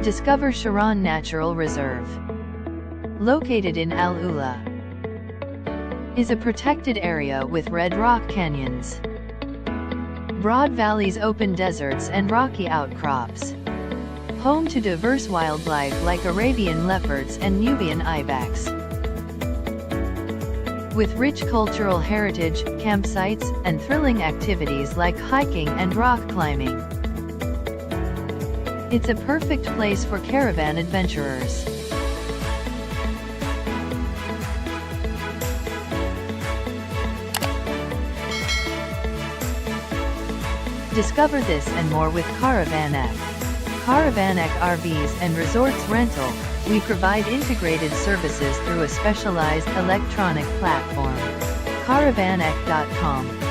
Discover Sharaan Natural Reserve. Located in AlUla, is a protected area with red rock canyons, broad valleys, open deserts and rocky outcrops. Home to diverse wildlife like Arabian leopards and Nubian ibex. With rich cultural heritage, campsites, and thrilling activities like hiking and rock climbing. It's a perfect place for caravan adventurers. Discover this and more with Caravanek. Caravanek RVs and Resorts Rental. We provide integrated services through a specialized electronic platform. Caravanek.com